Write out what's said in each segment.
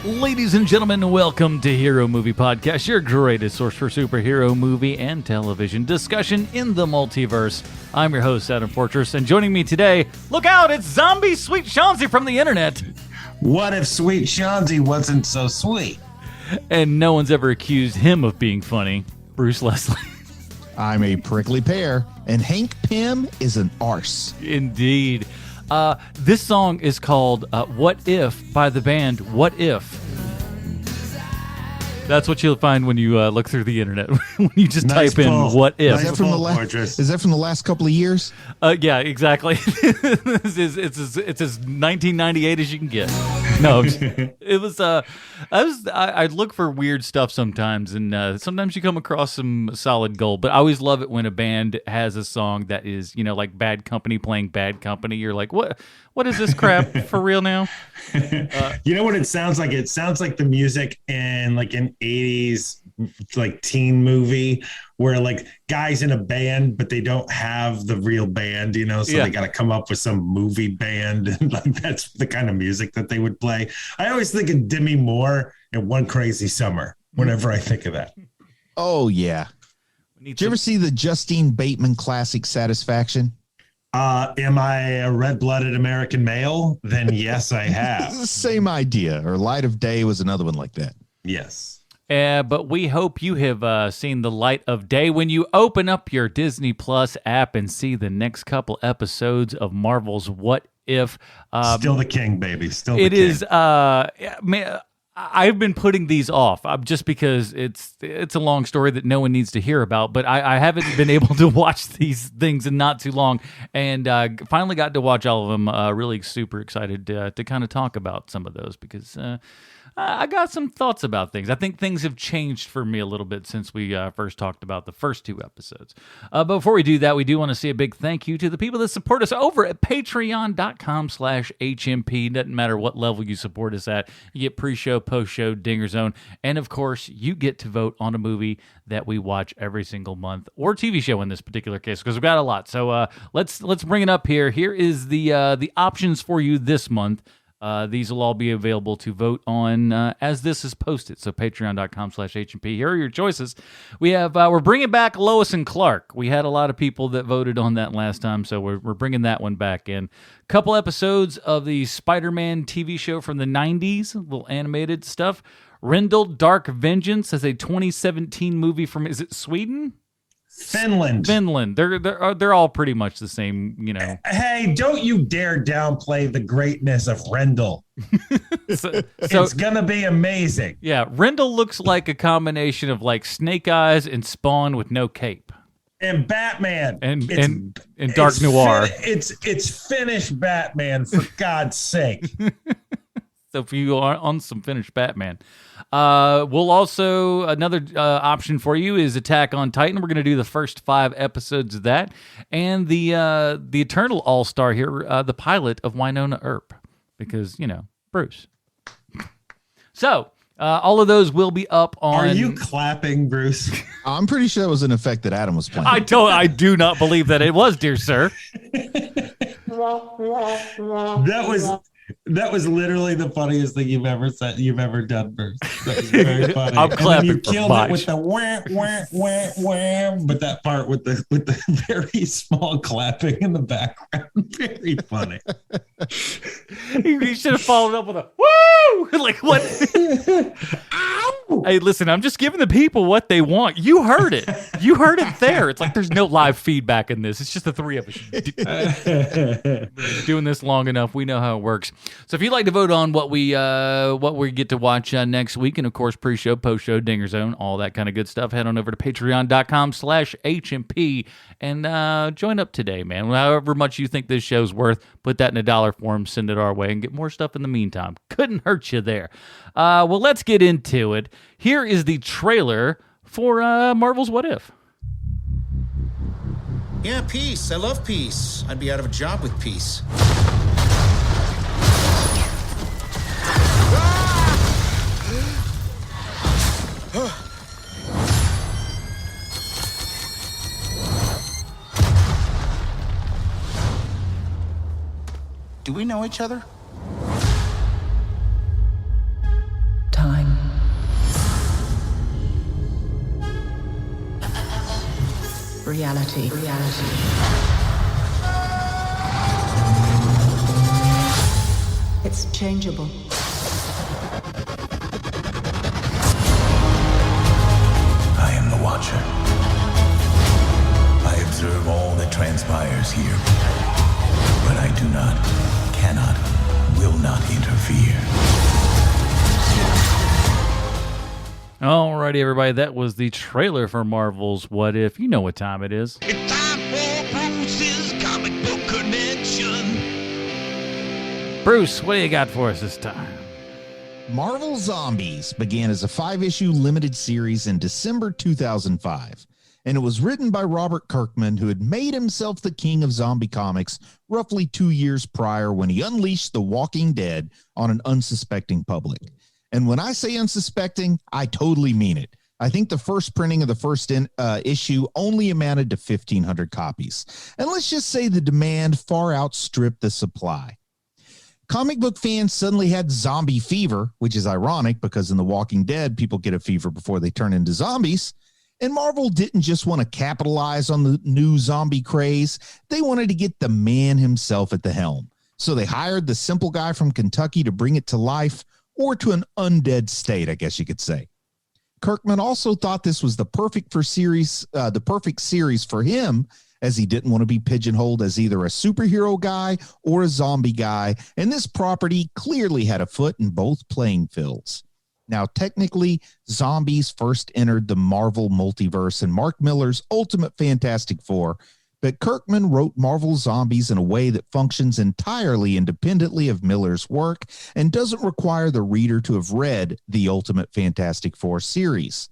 Ladies and gentlemen, welcome to Hero Movie Podcast, your greatest source for superhero movie and television discussion in the multiverse. I'm your host, Adam Fortress, and joining me today, look out, it's zombie Sweet Chauncey from the internet. What if Sweet Chauncey wasn't so sweet? And no one's ever accused him of being funny, Bruce Leslie. I'm a prickly pear, and Hank Pym is an arse. Indeed. This song is called What If by the band What If. That's what you'll find when you look through the internet. When you just type in What If. Is that from the last couple of years? Yeah, exactly. It's as 1998 as you can get. No, it was. I look for weird stuff sometimes, and sometimes you come across some solid gold. But I always love it when a band has a song that is, like Bad Company playing Bad Company. You're like, what? What is this crap for real now? You know what it sounds like? It sounds like the music in like an 80s like teen movie where like guys in a band, but they don't have the real band, so they got to come up with some movie band. And like that's the kind of music that they would play. I always think of Demi Moore and One Crazy Summer whenever I think of that. Oh, yeah. Did you ever see the Justine Bateman classic Satisfaction? Am I a red-blooded American male? Then yes, I have. It's the same idea. Or Light of Day was another one like that. Yes. But we hope you have seen the light of day when you open up your Disney Plus app and see the next couple episodes of Marvel's What If. Still the king, baby. Still the king. It is. Man, I've been putting these off just because it's a long story that no one needs to hear about, but I haven't been able to watch these things in not too long, and finally got to watch all of them. Really super excited to kind of talk about some of those because I got some thoughts about things. I think things have changed for me a little bit since we first talked about the first two episodes. But before we do that, we do want to say a big thank you to the people that support us over at patreon.com/HMP. Doesn't matter what level you support us at. You get pre-show, post-show, Dinger Zone, and of course, you get to vote on a movie that we watch every single month, or TV show in this particular case, because we've got a lot. So let's bring it up here. Here is the options for you this month. These will all be available to vote on as this is posted. So patreon.com/HMP. Here are your choices. We have we're bringing back Lois and Clark. We had a lot of people that voted on that last time, so we're bringing that one back in. Couple episodes of the Spider-Man TV show from the 90s, little animated stuff. Rendell Dark Vengeance as a 2017 movie from, is it Sweden? Finland. They're all pretty much the same, Hey, don't you dare downplay the greatness of Rendell. so it's gonna be amazing. Yeah, Rendell looks like a combination of like Snake Eyes and Spawn with no cape. And Batman. And Dark Noir. It's Finnish Batman, for God's sake. So if you are on some Finnish Batman. We'll also, another option for you is Attack on Titan. We're going to do the first 5 episodes of that. And the Eternal All-Star here, the pilot of Winona Earp. Because, Bruce. So, all of those will be up on... Are you clapping, Bruce? I'm pretty sure it was an effect that Adam was playing. I do not believe that it was, dear sir. That was literally the funniest thing you've ever said, you've ever done, Bruce. That was very funny. I'm clapping. You killed it with the wham, wham, wham, wham, but that part with the very small clapping in the background, very funny. You should have followed up with a woo! Like what? Ow! Hey, listen, I'm just giving the people what they want. You heard it. You heard it there. It's like there's no live feedback in this. It's just the three of us doing this long enough. We know how it works. So if you'd like to vote on what we get to watch next week, and of course pre-show, post-show, Dinger Zone, all that kind of good stuff, head on over to patreon.com/HMP and join up today, man. However much you think this show's worth, put that in a dollar form, send it our way, and get more stuff in the meantime. Couldn't hurt you there. Well, let's get into it. Here is the trailer for Marvel's What If. Yeah, peace. I love peace. I'd be out of a job with peace. Do we know each other? reality. It's changeable. I am the Watcher. I observe all that transpires here, but I do not, cannot, will not interfere. Alrighty, everybody, that was the trailer for Marvel's What If. You know what time it is. It's time for Bruce's Comic Book Connection. Bruce, what do you got for us this time? Marvel Zombies began as a 5-issue limited series in December 2005, and it was written by Robert Kirkman, who had made himself the king of zombie comics roughly 2 years prior when he unleashed The Walking Dead on an unsuspecting public. And when I say unsuspecting, I totally mean it. I think the first printing of the first issue only amounted to 1,500 copies. And let's just say the demand far outstripped the supply. Comic book fans suddenly had zombie fever, which is ironic because in The Walking Dead, people get a fever before they turn into zombies. And Marvel didn't just want to capitalize on the new zombie craze. They wanted to get the man himself at the helm. So they hired the simple guy from Kentucky to bring it to life, or to an undead state, I guess you could say. Kirkman also thought this was the perfect series for him, as he didn't want to be pigeonholed as either a superhero guy or a zombie guy, and this property clearly had a foot in both playing fields. Now, technically, zombies first entered the Marvel multiverse in Mark Millar's Ultimate Fantastic Four, but Kirkman wrote Marvel Zombies in a way that functions entirely independently of Millar's work and doesn't require the reader to have read the Ultimate Fantastic Four series.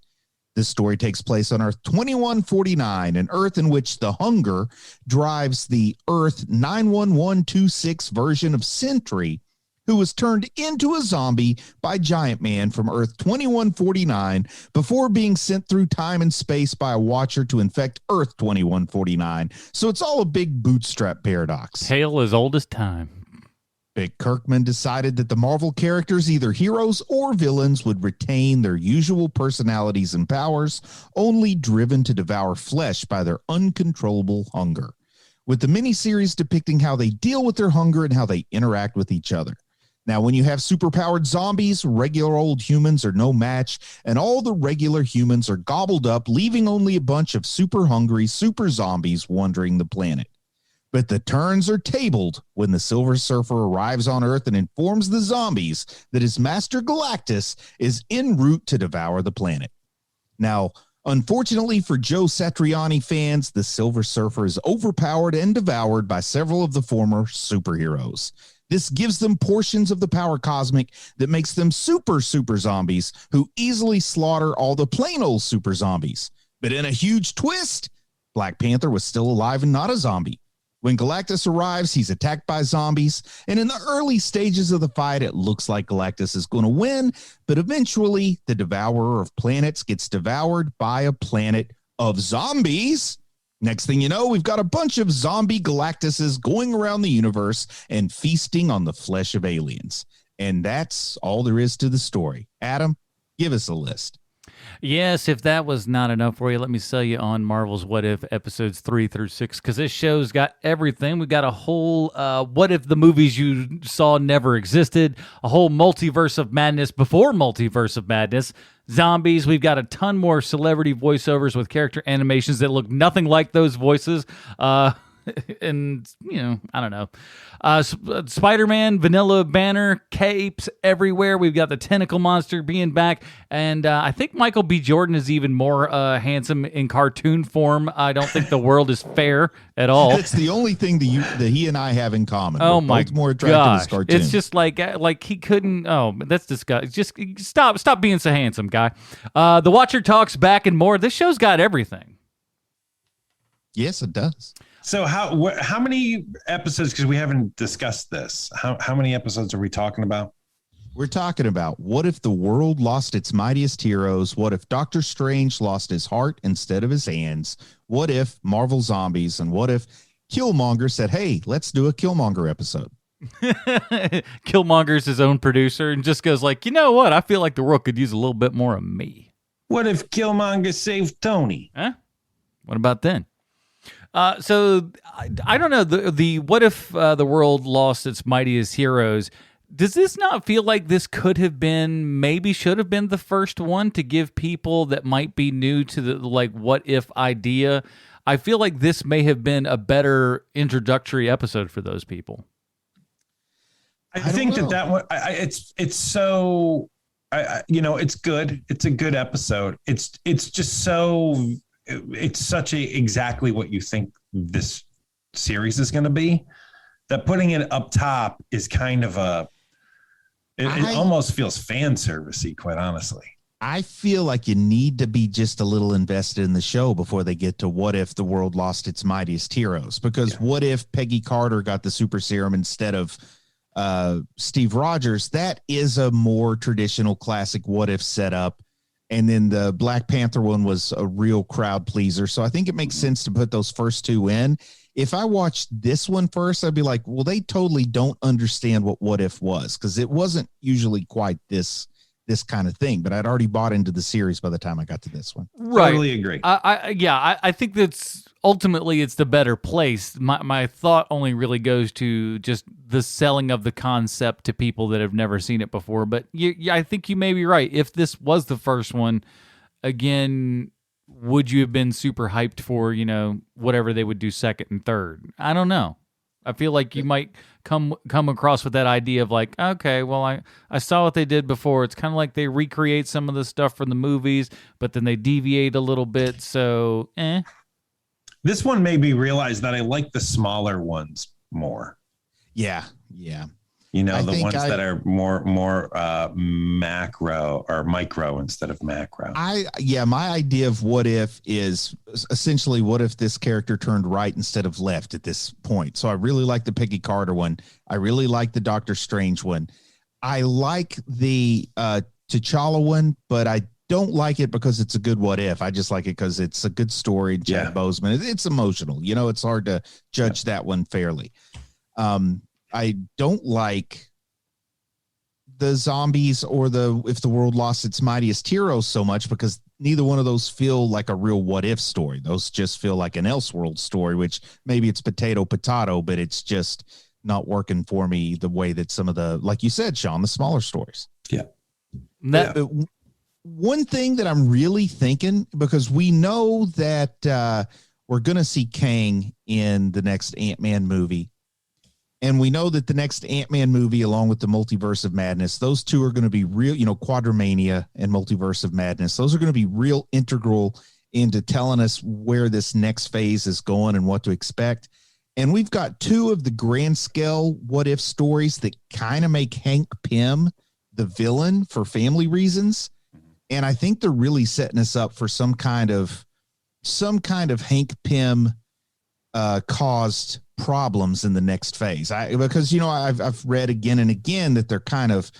This story takes place on Earth 2149, an Earth in which the hunger drives the Earth 91126 version of Sentry, who was turned into a zombie by Giant Man from Earth 2149 before being sent through time and space by a Watcher to infect Earth 2149. So it's all a big bootstrap paradox. Tale as old as time. But Kirkman decided that the Marvel characters, either heroes or villains, would retain their usual personalities and powers, only driven to devour flesh by their uncontrollable hunger, with the miniseries depicting how they deal with their hunger and how they interact with each other. Now, when you have superpowered zombies, regular old humans are no match, and all the regular humans are gobbled up, leaving only a bunch of super hungry super zombies wandering the planet. But the turns are tabled when the Silver Surfer arrives on Earth and informs the zombies that his master Galactus is en route to devour the planet. Now, unfortunately for Joe Satriani fans, the Silver Surfer is overpowered and devoured by several of the former superheroes. This gives them portions of the power cosmic that makes them super zombies who easily slaughter all the plain old super zombies. But in a huge twist, Black Panther was still alive and not a zombie. When Galactus arrives, he's attacked by zombies, and in the early stages of the fight, it looks like Galactus is going to win, but eventually, the Devourer of Planets gets devoured by a planet of zombies. Next thing you know, we've got a bunch of zombie Galactuses going around the universe and feasting on the flesh of aliens. And that's all there is to the story. Adam, give us a list. Yes, if that was not enough for you, let me sell you on Marvel's What If episodes 3 through 6, because this show's got everything. We've got a whole what if the movies you saw never existed, a whole multiverse of madness before multiverse of madness, zombies. We've got a ton more celebrity voiceovers with character animations that look nothing like those voices. And, you know, I don't know. Spider-Man, Vanilla Banner, capes everywhere. We've got the Tentacle Monster being back. And I think Michael B. Jordan is even more handsome in cartoon form. I don't think the world is fair at all. That's the only thing that he and I have in common. Oh, We're my both more attractive as gosh. cartoon. It's just like he couldn't. Oh, that's disgusting. Just stop being so handsome, guy. The Watcher talks back and more. This show's got everything. Yes, it does. So how many episodes, because we haven't discussed this, how many episodes are we talking about? We're talking about what if the world lost its mightiest heroes? What if Doctor Strange lost his heart instead of his hands? What if Marvel Zombies? And what if Killmonger said, hey, let's do a Killmonger episode? Killmonger's his own producer and just goes like, you know what? I feel like the world could use a little bit more of me. What if Killmonger saved Tony? Huh? What about then? So I don't know the what if the world lost its mightiest heroes. Does this not feel like this could have been, maybe should have been the first one to give people that might be new to the like what if idea? I feel like this may have been a better introductory episode for those people. I think that one, it's so, it's good. It's a good episode. It's just so, it's such exactly what you think this series is going to be, that putting it up top is kind of it almost feels fan servicey, quite honestly. I feel like you need to be just a little invested in the show before they get to what if the world lost its mightiest heroes, because what if Peggy Carter got the super serum instead of Steve Rogers? That is a more traditional classic what if setup. And then the Black Panther one was a real crowd pleaser. So I think it makes sense to put those first two in. If I watched this one first, I'd be like, well, they totally don't understand what if was, because it wasn't usually quite this kind of thing. But I'd already bought into the series by the time I got to this one. Right. Totally agree. I think that's ultimately it's the better place. My thought only really goes to just the selling of the concept to people that have never seen it before. But I think you may be right. If this was the first one, again, would you have been super hyped for, whatever they would do second and third? I don't know. I feel like you might come across with that idea of like, okay, well, I saw what they did before. It's kind of like they recreate some of the stuff from the movies, but then they deviate a little bit. So, This one made me realize that I like the smaller ones more. Yeah. The ones that are more macro or micro instead of macro. My idea of what if is essentially what if this character turned right instead of left at this point. So I really like the Peggy Carter one. I really like the Doctor Strange one. I like the T'Challa one, but I don't like it because it's a good what if. I just like it because it's a good story. Chad Boseman. It's emotional. It's hard to judge that one fairly. I don't like the zombies or if the world lost its mightiest heroes so much, because neither one of those feel like a real what if story. Those just feel like an Elseworld story, which maybe it's potato, but it's just not working for me the way that some of the, like you said, Sean, the smaller stories. Yeah. One thing that I'm really thinking, because we know that we're going to see Kang in the next Ant-Man movie. And we know that the next Ant-Man movie, along with the Multiverse of Madness, those two are going to be real, Quadromania and Multiverse of Madness. Those are going to be real integral into telling us where this next phase is going and what to expect. And we've got two of the grand scale what if stories that kind of make Hank Pym the villain for family reasons. And I think they're really setting us up for some kind of Hank Pym caused problems in the next phase. Because I've read again and again that they're kind of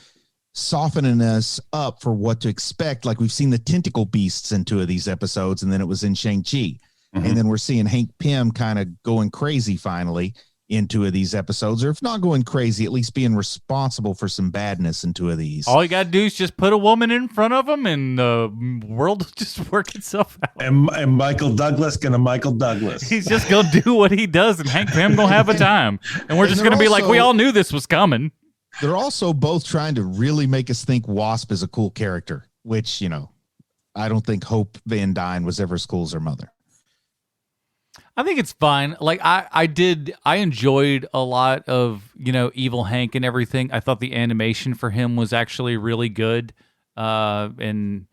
softening us up for what to expect. Like we've seen the tentacle beasts in two of these episodes, and then it was in Shang-Chi. And then we're seeing Hank Pym kind of going crazy finally in two of these episodes, or if not going crazy, at least being responsible for some badness in two of these. All you got to do is just put a woman in front of him and the world will just work itself out. And Michael Douglas Michael Douglas. He's just going to do what he does, and Hank Pym going to have a time. And we're just going to be like, we all knew this was coming. They're also both trying to really make us think Wasp is a cool character, which, I don't think Hope Van Dyne was ever as cool as her mother. I think it's fine. Like I enjoyed a lot of, Evil Hank and everything. I thought the animation for him was actually really good. And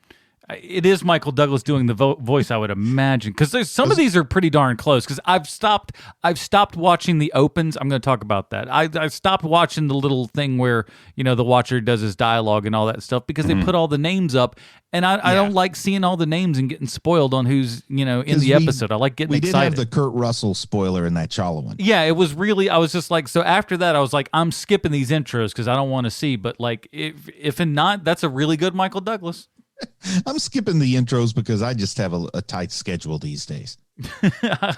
it is Michael Douglas doing the voice, I would imagine, because there's some of these are pretty darn close. Because I've stopped watching the opens. I'm going to talk about that. I stopped watching the little thing where the Watcher does his dialogue and all that stuff because they put all the names up, and I don't like seeing all the names and getting spoiled on who's in the episode. I like getting excited. We did have the Kurt Russell spoiler in that T'Challa one. Yeah, it was really. I was just like, so after that, I was like, I'm skipping these intros because I don't want to see. But like, if not, that's a really good Michael Douglas. I'm skipping the intros because I just have a tight schedule these days.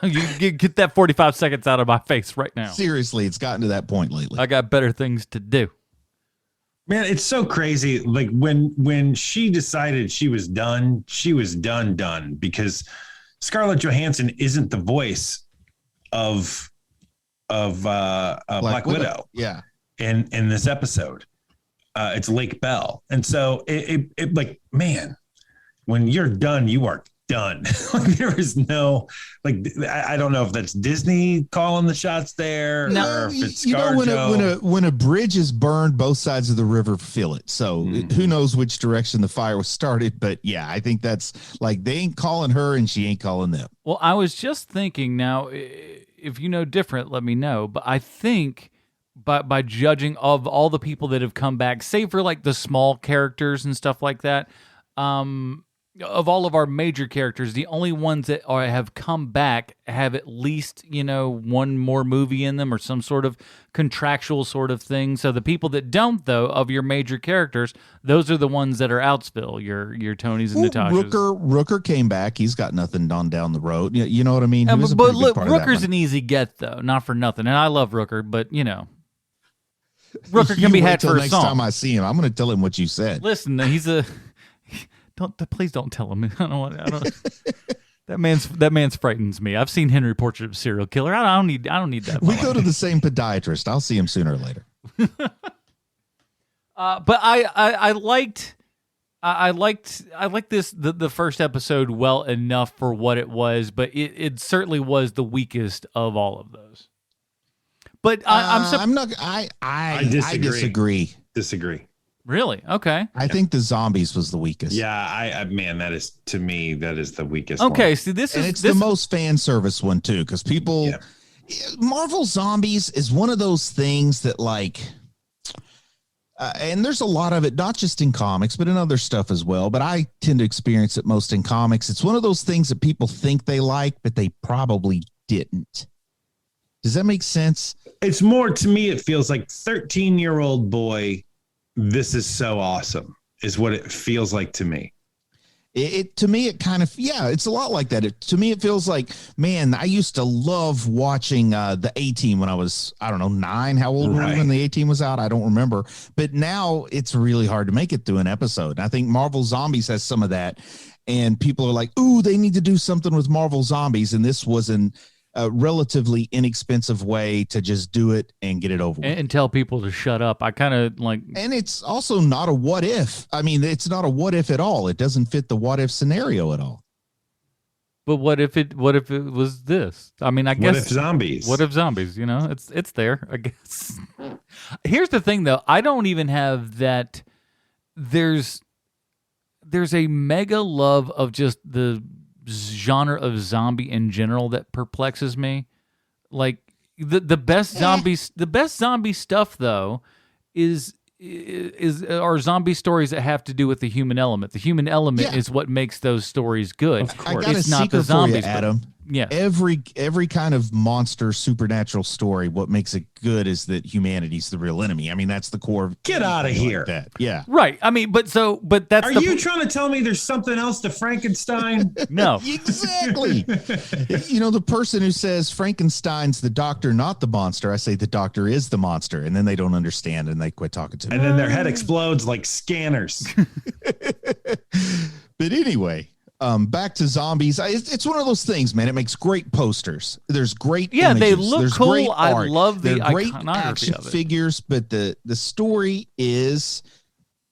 You get that 45 seconds out of my face right now. Seriously, it's gotten to that point lately. I got better things to do. Man, it's so crazy. Like when she decided she was done, because Scarlett Johansson isn't the voice of Black Widow. Yeah. In this episode, it's Lake Bell, and so it like, man, when you're done, you are done. Like, there is no, like, I don't know if that's Disney calling the shots there, or if it's ScarJo. When a bridge is burned, both sides of the river feel it. So who knows which direction the fire was started? But yeah, I think that's like, they ain't calling her and she ain't calling them. Well, I was just thinking, now, if you know different, let me know. But I think by judging of all the people that have come back, save for like the small characters and stuff like that, of all of our major characters, the only ones that have come back have at least, one more movie in them or some sort of contractual sort of thing. So the people that don't, though, of your major characters, those are the ones that are outsville, your Tonys and Natashas. Rooker came back. He's got nothing on down the road. You know what I mean? But look, Rooker's an easy get, though, not for nothing. And I love Rooker, but, Rooker can be had for a song. Next time I see him, I'm going to tell him what you said. Listen, he's a... Please don't tell him. I don't. That man's frightens me. I've seen Henry Portrait of a Serial Killer. I don't need that. We go to the same podiatrist. I'll see him sooner or later. But I liked this the first episode well enough for what it was, but it certainly was the weakest of all of those. But I disagree. Really? Okay. I think the zombies was the weakest. Yeah, man, that is, to me, that is the weakest. Okay, one. see, it's the most fan service one too, because people, Marvel Zombies is one of those things that like, and there's a lot of it, not just in comics, but in other stuff as well. But I tend to experience it most in comics. It's one of those things that people think they like, but they probably didn't. Does that make sense? It's more, to me, it feels like 13-year-old boy. This is so awesome is what it feels like to me. To me, it kind of, it's a lot like that. To me, it feels like, man, I used to love watching the A-Team when I was, 9. How old were you when the A-Team was out? I don't remember. But now it's really hard to make it through an episode. I think Marvel Zombies has some of that. And people are like, ooh, they need to do something with Marvel Zombies. And this was a relatively inexpensive way to just do it and get it over with. And tell people to shut up. I kind of like... And it's also not a what if. I mean, it's not a what if at all. It doesn't fit the what if scenario at all. But what if it was this? I mean, I guess... What if zombies? What if zombies? It's there, I guess. Here's the thing, though. I don't even have that... There's a mega love of just the genre of zombie in general that perplexes me. Like the best zombies, the best zombie stuff though are zombie stories that have to do with the human element. The human element is what makes those stories good. I got it's not the zombies, Adam. Yeah. Every kind of monster supernatural story, what makes it good is that humanity's the real enemy. I mean, that's the core of Get out of here. Like that. Yeah. Right. I mean, but that's Are you trying to tell me there's something else to Frankenstein? No. Exactly. The person who says Frankenstein's the doctor, not the monster, I say the doctor is the monster, and then they don't understand and they quit talking to me. And then their head explodes like scanners. But anyway, back to zombies. It's one of those things, man. It makes great posters. There's great images. They look There's cool. Great I art. love the They're great iconography action of it. figures, but the story is,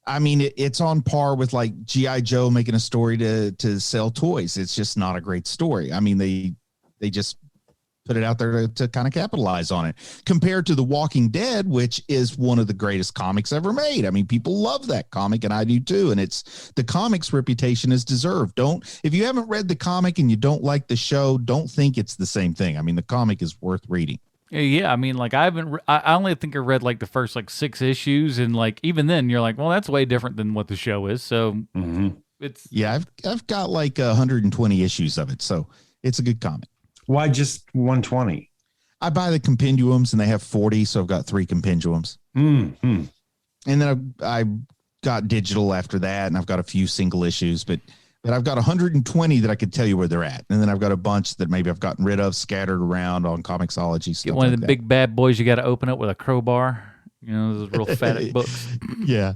I mean, it's on par with like G.I. Joe making a story to sell toys. It's just not a great story. I mean, they just put it out there to kind of capitalize on it, compared to The Walking Dead, which is one of the greatest comics ever made. I mean, people love that comic, and I do too. And it's the comic's reputation is deserved. If you haven't read the comic and you don't like the show, don't think it's the same thing. I mean, the comic is worth reading. Yeah, I mean, like I only think I read like the first like 6 issues, and like even then you're like, well, that's way different than what the show is. So it's I've got like 120 issues of it, so it's a good comic. Why just 120? I buy the compendiums and they have 40, so I've got 3 compendiums. Mm-hmm. And then I got digital after that, and I've got a few single issues, but I've got 120 that I could tell you where they're at. And then I've got a bunch that maybe I've gotten rid of, scattered around on Comixology. Get one of the big bad boys you got to open up with a crowbar. Those real fat books. Yeah.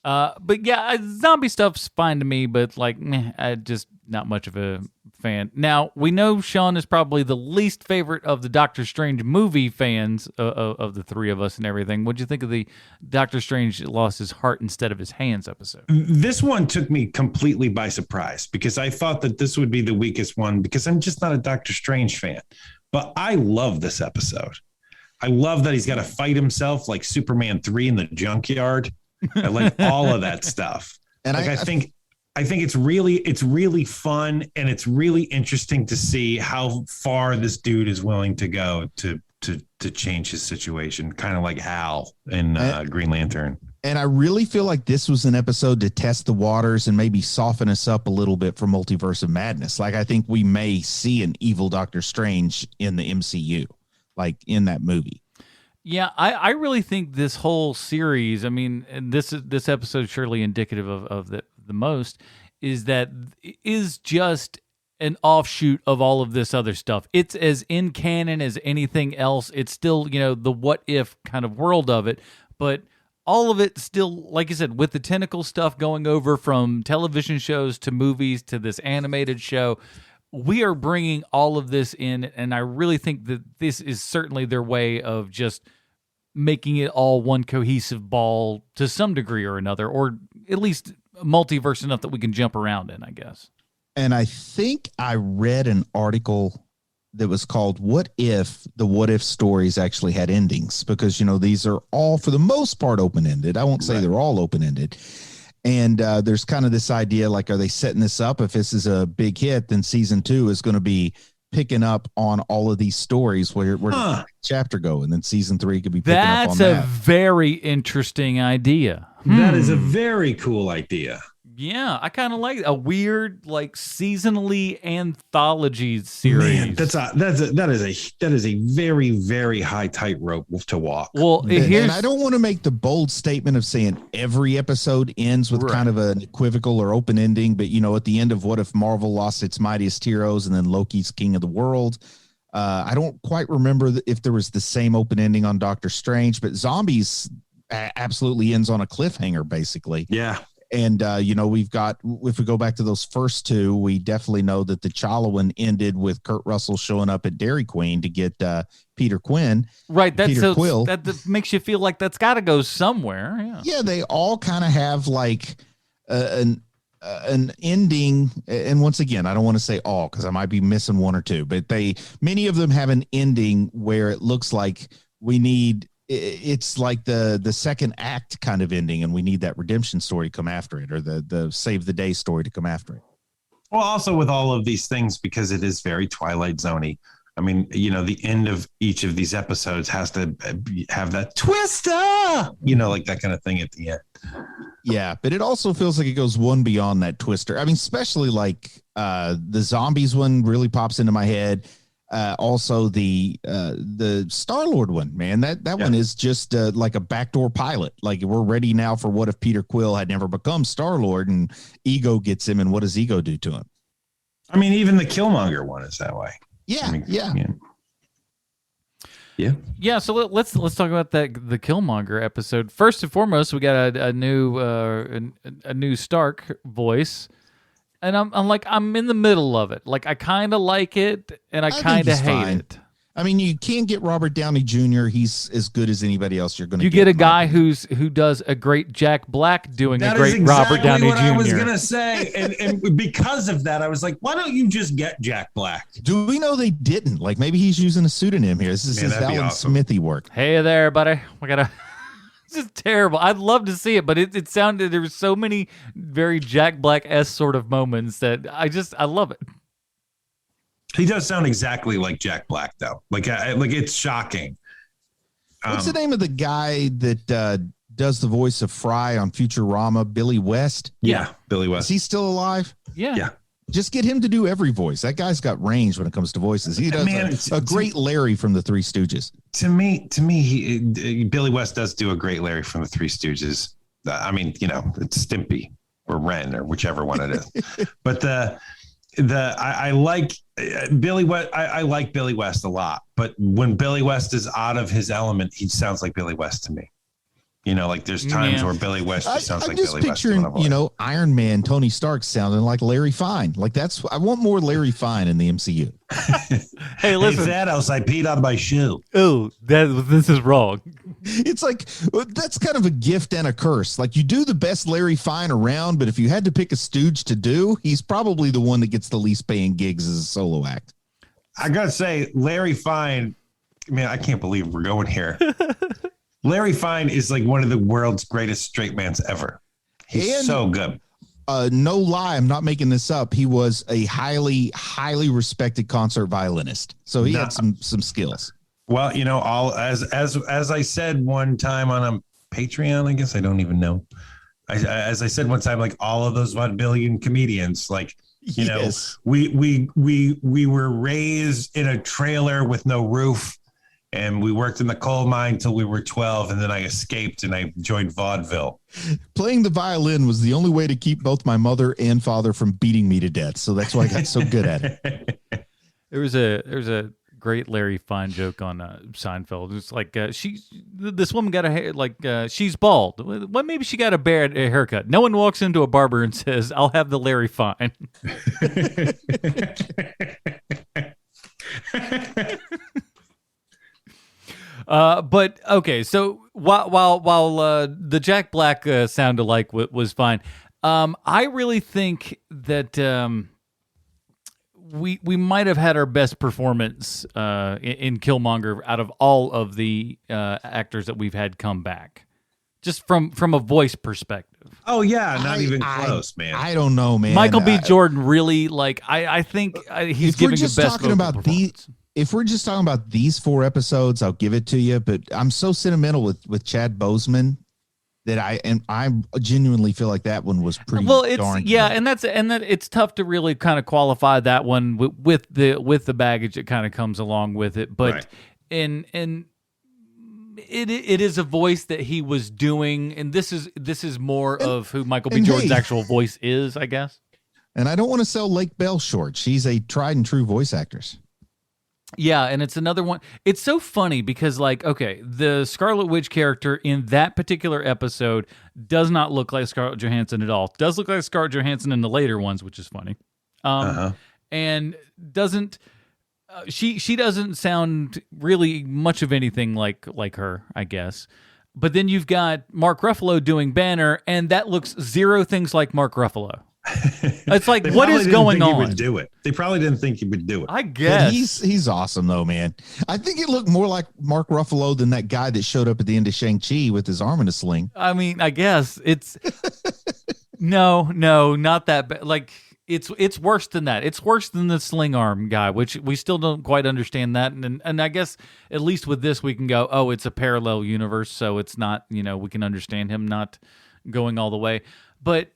But yeah, zombie stuff's fine to me, but like, meh, I just not much of a fan. Now, we know Sean is probably the least favorite of the Doctor Strange movie fans of the three of us and everything. What'd you think of the Doctor Strange lost his heart instead of his hands episode? This one took me completely by surprise because I thought that this would be the weakest one because I'm just not a Doctor Strange fan. But I love this episode. I love that he's got to fight himself like Superman 3 in the junkyard. I like all of that stuff. And like, I think it's really fun and it's really interesting to see how far this dude is willing to go to change his situation, kind of like Hal in Green Lantern. And I really feel like this was an episode to test the waters and maybe soften us up a little bit for Multiverse of Madness. Like, I think we may see an evil Doctor Strange in the MCU, like in that movie. Yeah, I really think this whole series, I mean, and this episode is surely indicative of the most, is that is just an offshoot of all of this other stuff. It's as in canon as anything else. It's still, the what if kind of world of it, but all of it still, like you said, with the tentacle stuff going over from television shows to movies to this animated show, we are bringing all of this in, and I really think that this is certainly their way of just making it all one cohesive ball to some degree or another, or at least multiverse enough that we can jump around in, I guess. And I think I read an article that was called What If the What If stories actually had endings? Because, these are all, for the most part, open-ended. I won't say they're all open-ended. And there's kind of this idea, like, are they setting this up? If this is a big hit, then season 2 is going to be picking up on all of these stories where the chapter go, and then season 3 could be picking up on that. That's a very interesting idea. That is a very cool idea. Yeah, I kind of like a weird, like, seasonally anthology series. Man, that is a very, very high tightrope to walk. Well, and I don't want to make the bold statement of saying every episode ends with kind of an equivocal or open ending, but at the end of What If Marvel lost its mightiest heroes and then Loki's king of the world. I don't quite remember if there was the same open ending on Doctor Strange, but Zombies absolutely ends on a cliffhanger, basically. Yeah. And, we've got, if we go back to those first two, we definitely know that the T'Challa one ended with Kurt Russell showing up at Dairy Queen to get Peter Quinn. Right. Quill. That makes you feel like that's got to go somewhere. Yeah. Yeah. They all kind of have like an ending. And once again, I don't want to say all because I might be missing one or two, but many of them have an ending where it looks like it's like the second act kind of ending, and we need that redemption story to come after it, or the save the day story to come after it. Well, also with all of these things, because it is very Twilight Zone-y. I mean, the end of each of these episodes has to have that twister, like that kind of thing at the end. Yeah, but it also feels like it goes one beyond that twister. I mean, especially like the Zombies one really pops into my head. Also the Star-Lord one, man, that one is just like a backdoor pilot. Like, we're ready now for what if Peter Quill had never become Star-Lord and Ego gets him, and what does Ego do to him? I mean, even the Killmonger one is that way. Yeah. Yeah. So let's talk about the Killmonger episode. First and foremost, we got a new Stark voice. And I'm in the middle of it. Like, I kind of like it, and I kind of hate it. I mean, you can't get Robert Downey Jr. He's as good as anybody else you're going to get. You get a guy who does a great Jack Black doing a great Robert Downey Jr. That is exactly what I was going to say. And because of that, I was like, why don't you just get Jack Black? Do we know they didn't? Like, maybe he's using a pseudonym here. This is his Alan Smithy work. Hey there, buddy. We got to... This is terrible. I'd love to see it, but it sounded, there were so many very Jack Black-esque sort of moments that I love it. He does sound exactly like Jack Black, though. Like it's shocking. What's the name of the guy that does the voice of Fry on Futurama? Billy West? Yeah, Billy West. Is he still alive? Yeah. Just get him to do every voice. That guy's got range when it comes to voices. He does a great Larry from the Three Stooges. To me, Billy West does do a great Larry from the Three Stooges. I mean, it's Stimpy or Ren or whichever one it is. But I like Billy West. I like Billy West a lot. But when Billy West is out of his element, he sounds like Billy West to me. You know, like there's times where Billy West just sounds I'm like just Billy West. picturing, you know, Iron Man, Tony Stark sounding like Larry Fine. Like I want more Larry Fine in the MCU. Hey, listen. Hey, Thanos, I peed on my shoe. Oh, this is wrong. It's like, that's kind of a gift and a curse. Like, you do the best Larry Fine around, but if you had to pick a stooge to do, he's probably the one that gets the least paying gigs as a solo act. I got to say, Larry Fine, man, I can't believe we're going here. Larry Fine is like one of the world's greatest straight mans ever. He's so good. No lie, I'm not making this up. He was a highly, highly respected concert violinist. So he had some skills. Well, you know, as I said one time on a Patreon, I guess, I don't even know. As I said one time, like all of those vaudevillian comedians, like, you know, we were raised in a trailer with no roof. And we worked in the coal mine till we were 12, and then I escaped and I joined vaudeville. Playing the violin was the only way to keep both my mother and father from beating me to death. So that's why I got so good at it. There was a great Larry Fine joke on Seinfeld. It's like this woman got a hair she's bald. Well, maybe she got a bad haircut. No one walks into a barber and says, "I'll have the Larry Fine." But okay, so while the Jack Black sound alike was fine, I really think that we might have had our best performance in Killmonger out of all of the actors that we've had come back, just from a voice perspective. Oh yeah, not even close, man. I don't know, man. Michael B. Jordan really I think he's giving the best vocal performance. If we're just talking about these 4 episodes, I'll give it to you. But I'm so sentimental with Chad Boseman that I genuinely feel like that one was pretty. Well, darn good. and that it's tough to really kind of qualify that one with the baggage that kind of comes along with it. But right. and it is a voice that he was doing, and this is more of who Michael B. Jordan's actual voice is, I guess. And I don't want to sell Lake Bell short. She's a tried and true voice actress. Yeah, and it's another one. It's so funny because, like, okay, the Scarlet Witch character in that particular episode does not look like Scarlett Johansson at all. Does look like Scarlett Johansson in the later ones, which is funny. And doesn't she doesn't sound really much of anything like her, I guess. But then you've got Mark Ruffalo doing Banner, and that looks zero things like Mark Ruffalo. It's like, what is going on? He would do it. They probably didn't think he would do it. I guess. But he's awesome though, man. I think it looked more like Mark Ruffalo than that guy that showed up at the end of Shang-Chi with his arm in a sling. I mean, I guess it's no, not that bad. Like it's worse than that. It's worse than the sling arm guy, which we still don't quite understand that. And I guess at least with this we can go, oh, it's a parallel universe, so it's not, we can understand him not going all the way. But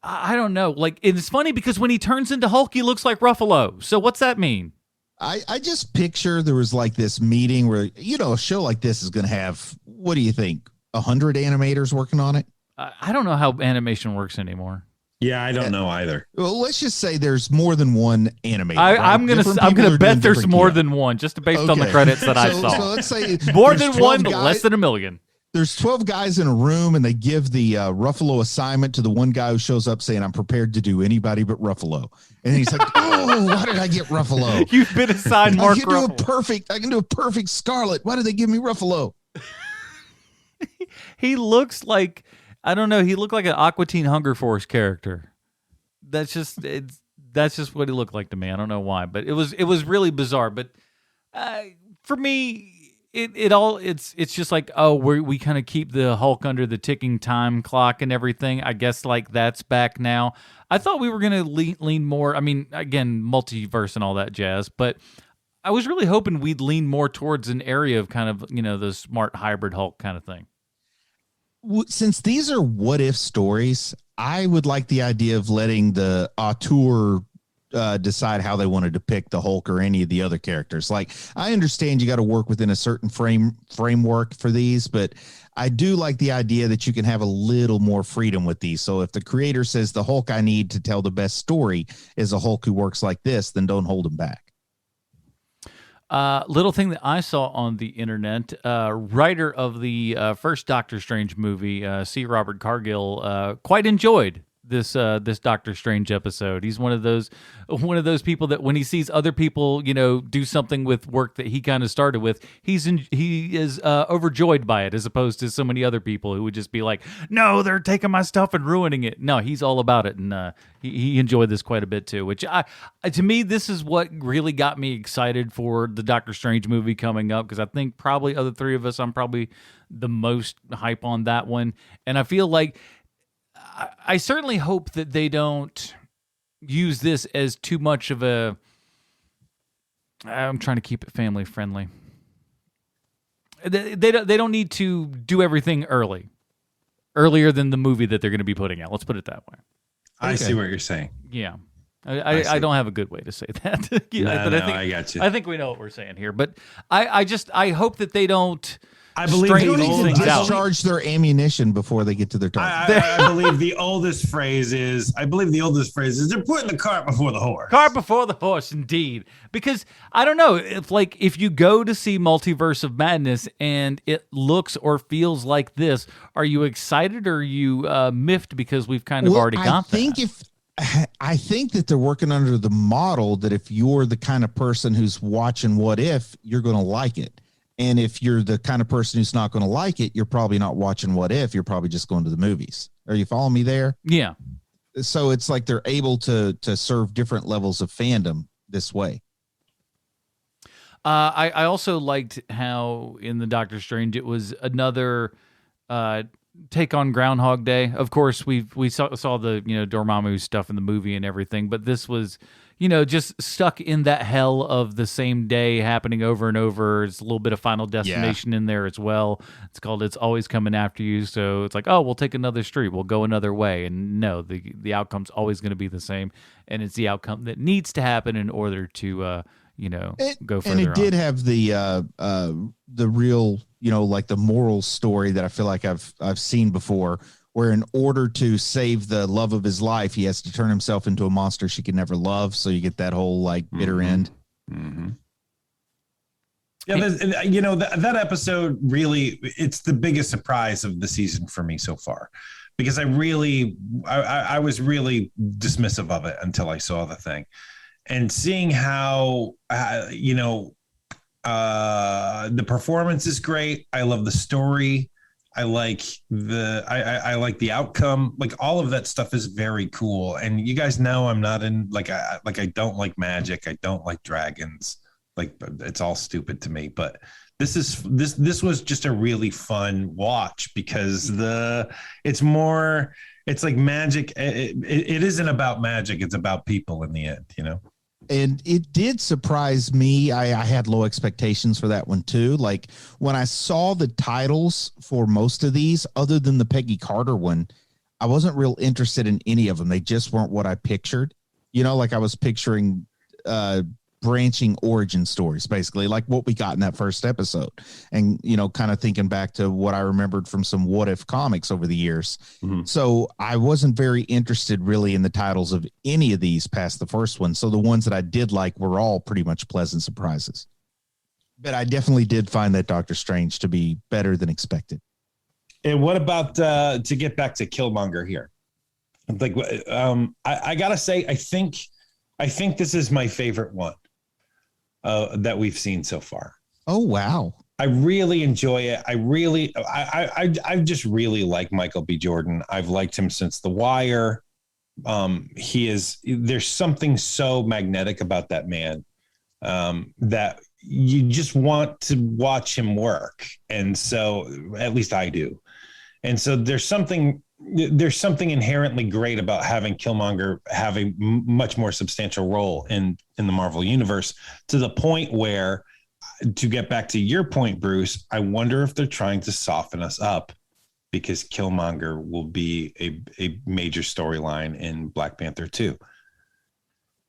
I don't know. Like, it's funny because when he turns into Hulk, he looks like Ruffalo. So what's that mean? I just picture there was like this meeting where, a show like this is going to have, what do you think, 100 animators working on it? I don't know how animation works anymore. Yeah, I don't know either. Well, let's just say there's more than one animator. I'm gonna bet there's more than one, just based on the credits that I saw. So let's say more than one, but less than a million. There's 12 guys in a room, and they give the Ruffalo assignment to the one guy who shows up saying, "I'm prepared to do anybody but Ruffalo." And he's like, "Oh, why did I get Ruffalo? You've been assigned Mark Ruffalo. I can do a perfect Scarlet. Why did they give me Ruffalo?" He looks like, I don't know. He looked like an Aqua Teen Hunger Force character. That's just what he looked like to me. I don't know why, but it was really bizarre. But for me, it's just like, oh, we kind of keep the Hulk under the ticking time clock and everything. I guess like that's back now. I thought we were gonna lean more. I mean, again, multiverse and all that jazz, but I was really hoping we'd lean more towards an area of kind of the smart hybrid Hulk kind of thing. Since these are what if stories, I would like the idea of letting the auteur decide how they want to depict the Hulk or any of the other characters. Like, I understand you got to work within a certain framework for these, but I do like the idea that you can have a little more freedom with these. So if the creator says the Hulk I need to tell the best story is a Hulk who works like this, then don't hold him back. Little thing that I saw on the internet, writer of the first Doctor Strange movie, C. Robert Cargill, quite enjoyed this Doctor Strange episode. He's one of those people that when he sees other people, do something with work that he kind of started with, he is overjoyed by it, as opposed to so many other people who would just be like, no, they're taking my stuff and ruining it. No, he's all about it, and he enjoyed this quite a bit too. Which to me, this is what really got me excited for the Doctor Strange movie coming up, because I think probably of the three of us, I'm probably the most hype on that one, and I feel like. I certainly hope that they don't use this as too much of a. I'm trying to keep it family friendly. They don't need to do everything earlier than the movie that they're going to be putting out. Let's put it that way. I see what you're saying. Yeah. I don't have a good way to say that. I got you. I think we know what we're saying here, but I hope that they don't. I believe they don't need to out. discharge their ammunition before they get to their target. I believe the oldest phrase is they're putting the cart before the horse. Cart before the horse, indeed. Because I don't know, if you go to see Multiverse of Madness and it looks or feels like this, are you excited or are you miffed because we've kind of already got that? I think that they're working under the model that if you're the kind of person who's watching What If, you're going to like it. And if you're the kind of person who's not going to like it, you're probably not watching What If. You're probably just going to the movies. Are you following me there? Yeah. So it's like they're able to serve different levels of fandom this way. I also liked how in the Doctor Strange it was another take on Groundhog Day. Of course, we saw the Dormammu stuff in the movie and everything, but this was just stuck in that hell of the same day happening over and over. It's a little bit of Final Destination in there as well. It's called It's Always Coming After You. So it's like, oh, we'll take another street. We'll go another way. And no, the outcome's always going to be the same. And it's the outcome that needs to happen in order to, go further. And it did have the real, like the moral story that I feel like I've seen before, where in order to save the love of his life, he has to turn himself into a monster she can never love. So you get that whole bitter end. Mm-hmm. Yeah, that episode really, it's the biggest surprise of the season for me so far, because I was really dismissive of it until I saw the thing, and seeing how, the performance is great. I love the story. I like I like the outcome. Like all of that stuff is very cool. And you guys know I'm not in I don't like magic. I don't like dragons. It's all stupid to me. But this was just a really fun watch, because it's like magic. It isn't about magic. It's about people in the end, And it did surprise me. I had low expectations for that one too. Like when I saw the titles for most of these, other than the Peggy Carter one, I wasn't real interested in any of them. They just weren't what I pictured. Like I was picturing branching origin stories, basically, like what we got in that first episode. And, kind of thinking back to what I remembered from some What If comics over the years. Mm-hmm. So I wasn't very interested really in the titles of any of these past the first one. So the ones that I did like were all pretty much pleasant surprises. But I definitely did find that Doctor Strange to be better than expected. And what about to get back to Killmonger here? I gotta say, I think this is my favorite one that we've seen so far. Oh wow! I really enjoy it. I just really like Michael B. Jordan. I've liked him since The Wire. There's something so magnetic about that man that you just want to watch him work. And so at least I do. And so there's something inherently great about having Killmonger have a much more substantial role in the Marvel universe, to the point where, to get back to your point, Bruce, I wonder if they're trying to soften us up, because Killmonger will be a major storyline in Black Panther 2.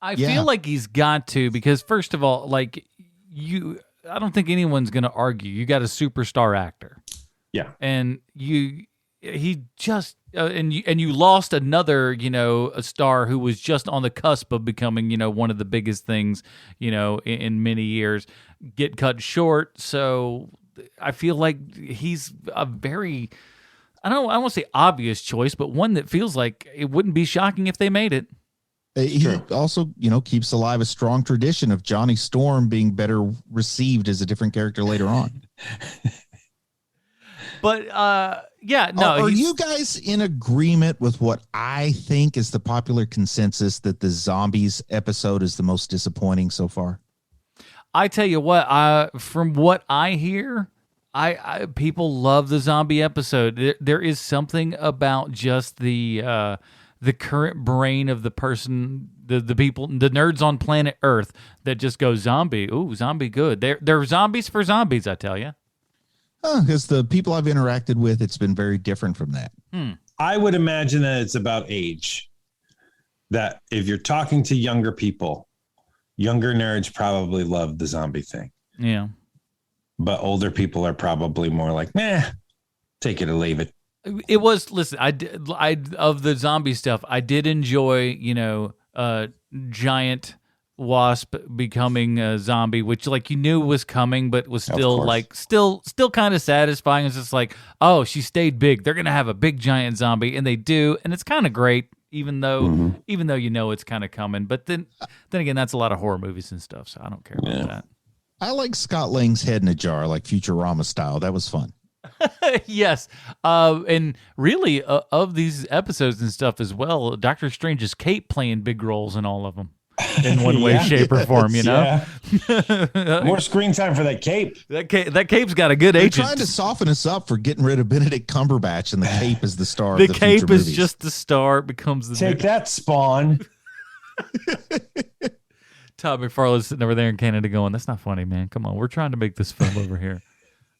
I feel like he's got to, because first of all, I don't think anyone's going to argue. You got a superstar actor. Yeah. And you he just and you lost another, a star who was just on the cusp of becoming, one of the biggest things, in many years, get cut short. So I feel like he's a very, I don't want to say obvious choice, but one that feels like it wouldn't be shocking if they made it. He also, keeps alive a strong tradition of Johnny Storm being better received as a different character later on. But yeah, no. Are you guys in agreement with what I think is the popular consensus that the zombies episode is the most disappointing so far? I tell you what, from what I hear, I people love the zombie episode. There is something about just the current brain of the person, the people, the nerds on planet Earth that just go zombie. Ooh, zombie good. They're zombies for zombies, I tell you. Because the people I've interacted with, it's been very different from that. I would imagine that it's about age. That if you're talking to younger people, younger nerds probably love the zombie thing. Yeah. But older people are probably more like, take it or leave it. It was, listen, I of the zombie stuff, I did enjoy, giant wasp becoming a zombie, which you knew was coming, but was still still kind of satisfying. It's just like, oh, she stayed big. They're gonna have a big giant zombie, and they do, and it's kind of great, even though it's kind of coming. But then again, that's a lot of horror movies and stuff, so I don't care about that. I like Scott Lang's head in a jar, like Futurama style. That was fun. Yes. And really, of these episodes and stuff as well, Doctor Strange's cape playing big roles in all of them in one way, shape, or form, Yeah. More screen time for that cape. That cape's got a good They're agent. trying to soften us up for getting rid of Benedict Cumberbatch, and the cape is the star the of the cape future is movies. just the star. It becomes the Take that, Spawn. Todd McFarlane's sitting over there in Canada going, "That's not funny, man. Come on, we're trying to make this film over here."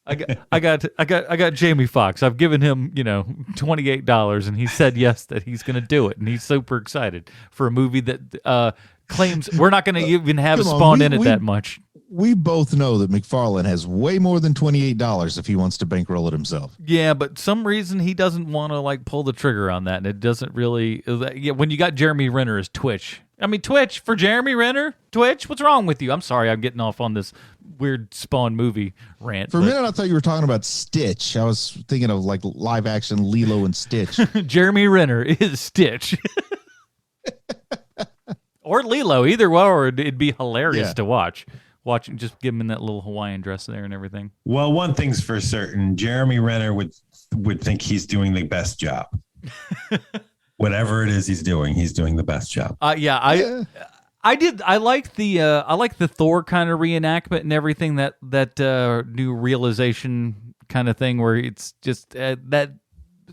I got Jamie Foxx. I've given him, $28, and he said yes that he's going to do it, and he's super excited for a movie that claims we're not going to even have Spawn in it that much. We both know that McFarlane has way more than $28 if he wants to bankroll it himself. Yeah, but some reason he doesn't want to pull the trigger on that, and it doesn't really. When you got Jeremy Renner as Twitch. I mean, Twitch for Jeremy Renner? Twitch? What's wrong with you? I'm sorry, I'm getting off on this weird Spawn movie rant. For a minute, I thought you were talking about Stitch. I was thinking of live action Lilo and Stitch. Jeremy Renner is Stitch. Or Lilo, either way, or it'd be hilarious to watch. Watching, just give him in that little Hawaiian dress there and everything. Well, one thing's for certain, Jeremy Renner would think he's doing the best job. Whatever it is he's doing the best job. I like the Thor kind of reenactment and everything, that new realization kind of thing where it's just that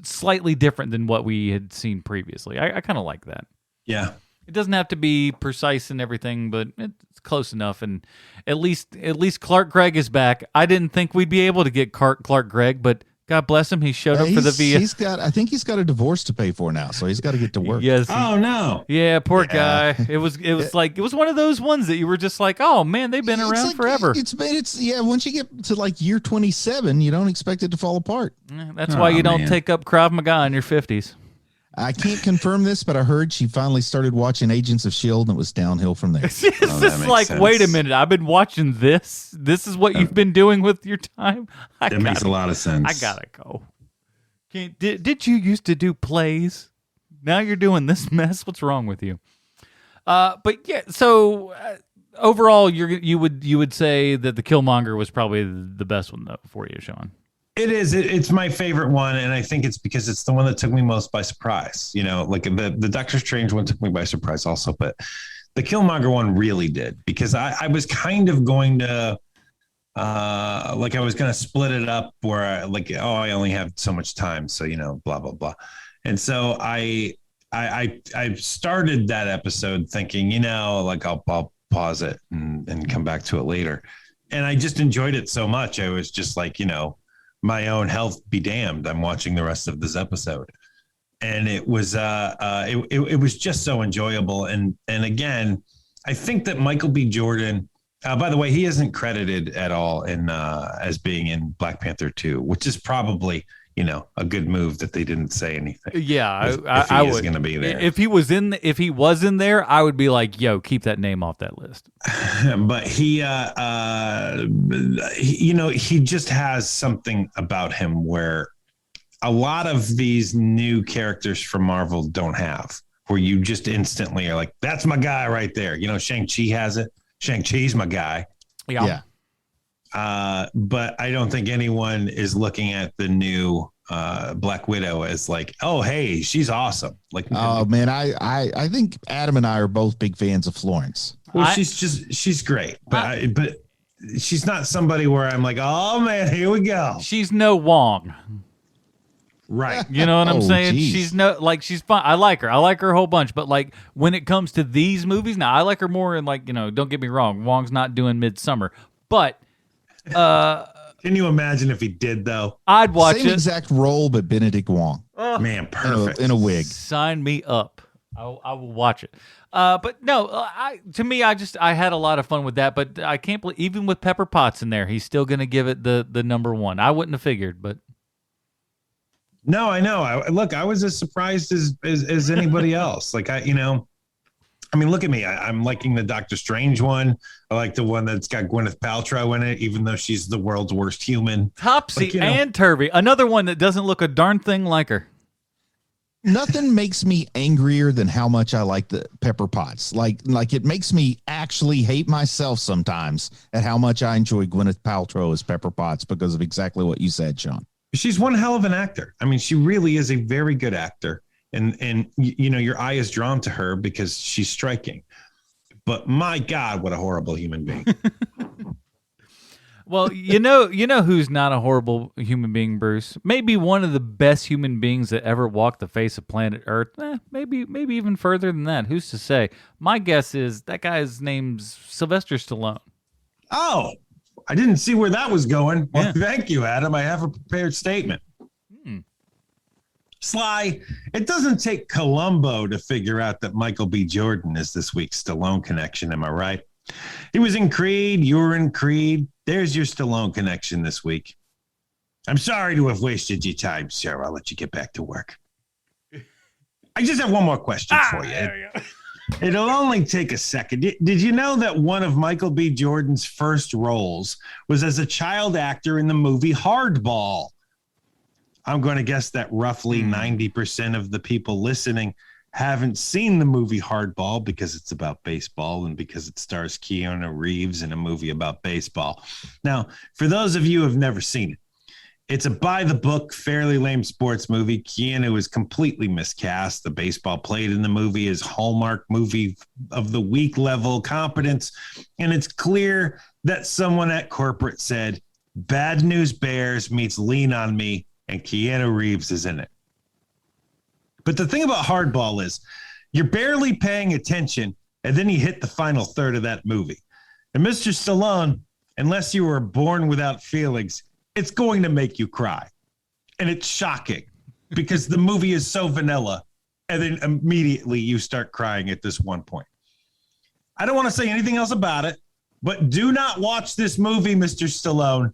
slightly different than what we had seen previously. I kind of like that. Yeah. It doesn't have to be precise and everything, but it's close enough. And at least Clark Gregg is back. I didn't think we'd be able to get Clark Gregg, but God bless him, he showed up for the VA. I think he's got a divorce to pay for now, so he's got to get to work. Yes. Oh no. Yeah, poor guy. It was one of those ones that you were just like, oh man, they've been around forever. Once you get to year 27, you don't expect it to fall apart. That's why you don't take up Krav Maga in your 50s. I can't confirm this, but I heard she finally started watching Agents of S.H.I.E.L.D. and it was downhill from there. It's just like, sense. Wait a minute, I've been watching this. This is what you've been doing with your time? That makes a lot of sense. I gotta go. Did you used to do plays? Now you're doing this mess? What's wrong with you? But yeah, so overall, you would say that the Killmonger was probably the best one though for you, Sean. It is. It's my favorite one, and I think it's because it's the one that took me most by surprise. The Doctor Strange one took me by surprise also, but the Killmonger one really did, because I was kind of going to, I was going to split it up where I only have so much time, so blah blah blah, and so I started that episode thinking, I'll pause it and come back to it later, and I just enjoyed it so much. I was just like, my own health be damned, I'm watching the rest of this episode, and it was it was just so enjoyable. And again, I think that Michael B. Jordan, by the way, he isn't credited at all in as being in Black Panther 2, which is probably a good move that they didn't say anything. Yeah, If I he is would. going to be there. If he was in there, I would be like, yo, keep that name off that list. But he just has something about him where a lot of these new characters from Marvel don't have, where you just instantly are like, that's my guy right there. Shang-Chi has it. Shang-Chi's my guy. Yeah. But I don't think anyone is looking at the new Black Widow as like, oh, hey, she's awesome. Like, oh man, I think Adam and I are both big fans of Florence. well, she's great, but she's not somebody where I'm like, oh man, here we go. She's no Wong. Right. You know what I'm saying? Geez. She's fun. I like her a whole bunch, but like when it comes to these movies, now I like her more in like, don't get me wrong, Wong's not doing Midsummer, but can you imagine if he did though? I'd watch Same it. exact role, but Benedict Wong Man, perfect. in a wig. Sign me up. I will watch it. But no, I had a lot of fun with that, but I can't believe even with Pepper Potts in there, he's still going to give it the number one. I wouldn't have figured, but No, I know. I was as surprised as anybody else. Like look at me. I'm liking the Doctor Strange one. I like the one that's got Gwyneth Paltrow in it, even though she's the world's worst human. Topsy and Turvy, another one that doesn't look a darn thing like her. Nothing makes me angrier than how much I like the Pepper Potts. Like it makes me actually hate myself sometimes at how much I enjoy Gwyneth Paltrow as Pepper Potts because of exactly what you said, Sean. She's one hell of an actor. I mean, she really is a very good actor. And your eye is drawn to her because she's striking. But my God, what a horrible human being. Well, you know who's not a horrible human being, Bruce? Maybe one of the best human beings that ever walked the face of planet Earth. Maybe even further than that. Who's to say? My guess is that guy's name's Sylvester Stallone. Oh, I didn't see where that was going. Well, Yeah. Thank you, Adam. I have a prepared statement. Sly, it doesn't take Columbo to figure out that Michael B. Jordan is this week's Stallone connection. Am I right? He was in Creed. You were in Creed. There's your Stallone connection this week. I'm sorry to have wasted your time, sir. I'll let you get back to work. I just have one more question for you. It'll only take a second. Did you know that one of Michael B. Jordan's first roles was as a child actor in the movie Hardball? I'm going to guess that roughly 90% of the people listening haven't seen the movie Hardball because it's about baseball and because it stars Keanu Reeves in a movie about baseball. Now, for those of you who have never seen it, it's a by-the-book, fairly lame sports movie. Keanu is completely miscast. The baseball played in the movie is Hallmark movie of the week level competence, and it's clear that someone at corporate said, Bad News Bears meets Lean on Me, and Keanu Reeves is in it. But the thing about Hardball is you're barely paying attention, and then you hit the final third of that movie. And Mr. Stallone, unless you were born without feelings, it's going to make you cry. And it's shocking because the movie is so vanilla, and then immediately you start crying at this one point. I don't want to say anything else about it, but do not watch this movie, Mr. Stallone.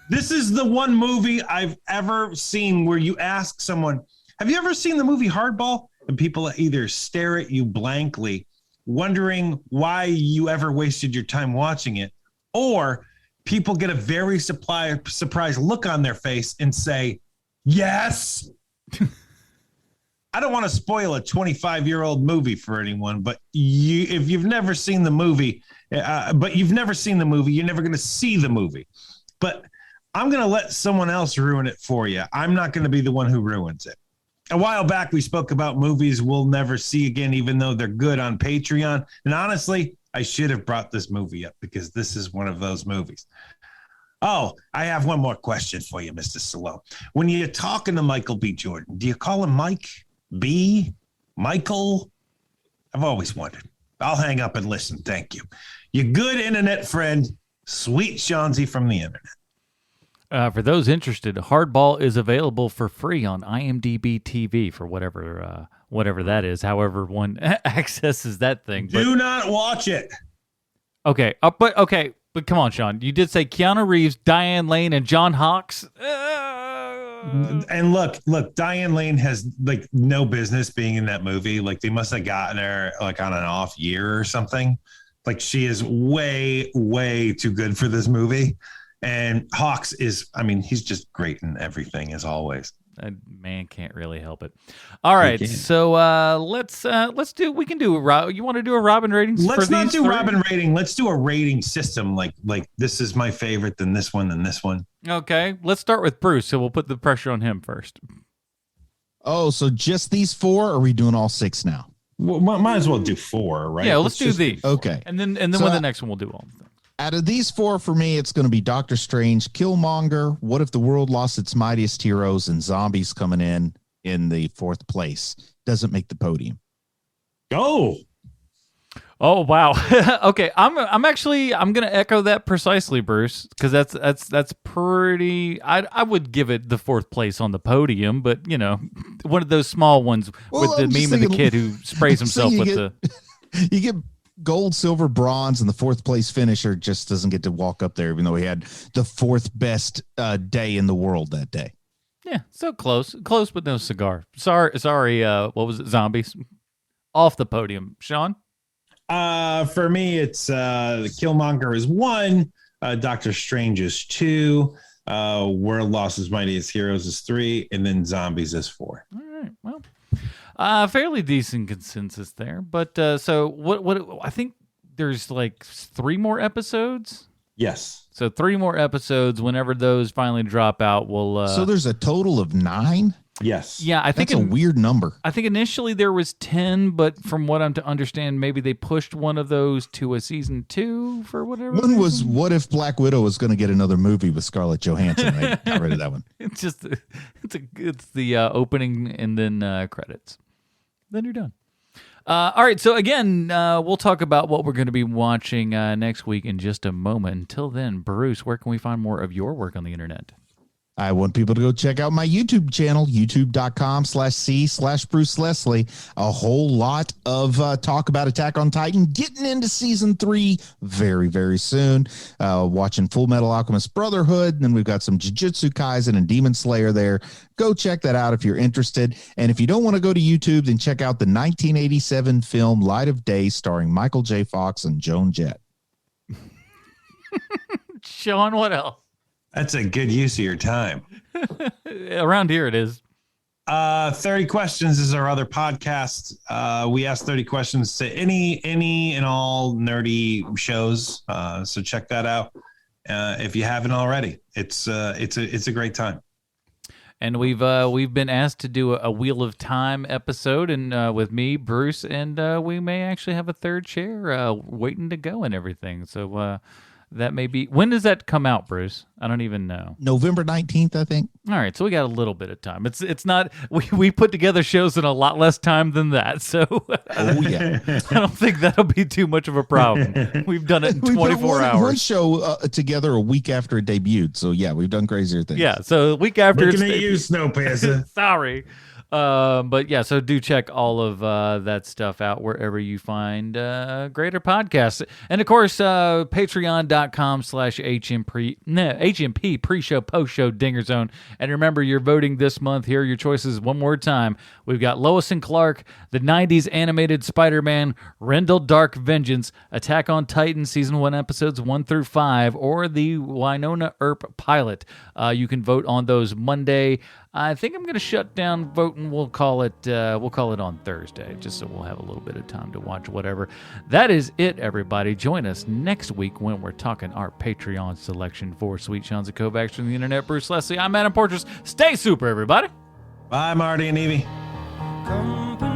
This is the one movie I've ever seen where you ask someone, have you ever seen the movie Hardball? And people either stare at you blankly, wondering why you ever wasted your time watching it, or people get a very surprised look on their face and say, yes. I don't want to spoil a 25-year-old movie for anyone, but if you've never seen the movie, you're never going to see the movie. But I'm going to let someone else ruin it for you. I'm not going to be the one who ruins it. A while back, we spoke about movies we'll never see again, even though they're good on Patreon. And honestly, I should have brought this movie up because this is one of those movies. Oh, I have one more question for you, Mr. Stallone. When you're talking to Michael B. Jordan, do you call him Mike, B, Michael? I've always wondered. I'll hang up and listen. Thank you. Your good internet friend, Sweet Shawnsy from the internet. For those interested, Hardball is available for free on IMDb TV for whatever that is. However, one accesses that thing. Do not watch it. Okay, but come on, Sean. You did say Keanu Reeves, Diane Lane, and John Hawkes. And look, Diane Lane has like no business being in that movie. Like they must have gotten her like on an off year or something. Like she is way, way too good for this movie. And Hawks is, I mean, he's just great in everything as always. Man can't really help it. All right, so let's do. We can do. You want to do a Robin ratings? Let's for not these do three? Robin rating. Let's do a rating system. Like this is my favorite, then this one, then this one. Okay, let's start with Bruce. So we'll put the pressure on him first. Oh, so just these 4? Or are we doing all 6 now? Well, might as well do 4, right? Yeah, let's do these. Okay, and then so with the next one we'll do all of them. Out of these 4, for me, it's going to be Doctor Strange, Killmonger, What If the World Lost Its Mightiest Heroes, and Zombies coming in the 4th place. Doesn't make the podium. Go. Oh wow. Okay, I'm gonna echo that precisely, Bruce, because that's pretty. I would give it the 4th place on the podium, but you know, one of those small ones with the meme of the kid who sprays himself with the. You get gold, silver, bronze, and the 4th place finisher just doesn't get to walk up there, even though he had the 4th best day in the world that day. Yeah, so close, but no cigar. Sorry. What was it? Zombies off the podium, Sean. For me, it's Killmonger is 1, Doctor Strange is 2, World Lost Its Mightiest Heroes is 3, and then Zombies is 4. All right, well, fairly decent consensus there. But so what? I think there's like 3 more episodes. Yes. So 3 more episodes. Whenever those finally drop out, we'll. So there's a total of 9. Yes. Yeah, I think that's a weird number. I think initially there was 10, but from what I'm to understand, maybe they pushed one of those to a season 2 for whatever. One was What If Black Widow was going to get another movie with Scarlett Johansson. They got rid of that one. It's just it's the opening and then credits. Then you're done. All right, so again, we'll talk about what we're going to be watching next week in just a moment. Until then, Bruce, where can we find more of your work on the internet? I want people to go check out my YouTube channel, youtube.com/C/Bruce Leslie. A whole lot of talk about Attack on Titan, getting into season 3 very, very soon. Watching Full Metal Alchemist Brotherhood. And then we've got some Jujutsu Kaisen and Demon Slayer there. Go check that out if you're interested. And if you don't want to go to YouTube, then check out the 1987 film Light of Day starring Michael J. Fox and Joan Jett. Sean, what else? That's a good use of your time. Around here it is. 30 Questions is our other podcast. We ask 30 questions to any and all nerdy shows. So check that out. If you haven't already, it's a great time. And we've been asked to do a Wheel of Time episode, and with me, Bruce, and we may actually have a third chair waiting to go and everything. So that may be. When does that come out, Bruce? I don't even know. November 19th, I think. All right, so we got a little bit of time. It's not. We put together shows in a lot less time than that. So Oh yeah, I don't think that'll be too much of a problem. We've done it in 24 hours. One show together a week after it debuted. So yeah, we've done crazier things. Yeah, so a week after Looking at you, Snow Panther. Sorry. But yeah, so do check all of that stuff out wherever you find greater podcasts. And of course, patreon.com/HMP pre-show, post-show, Dinger Zone. And remember, you're voting this month. Here are your choices one more time. We've got Lois and Clark, the 90s animated Spider-Man, Rendell Dark Vengeance, Attack on Titan Season 1 Episodes 1 through 5, or the Winona Earp pilot. You can vote on those Monday. I think I'm going to shut down voting. We'll call it on Thursday, just so we'll have a little bit of time to watch whatever. That is it, everybody. Join us next week when we're talking our Patreon selection for Sweet Sean's and Kovacs from the internet. Bruce Leslie, I'm Adam Portress. Stay super, everybody. Bye, Marty and Evie. Company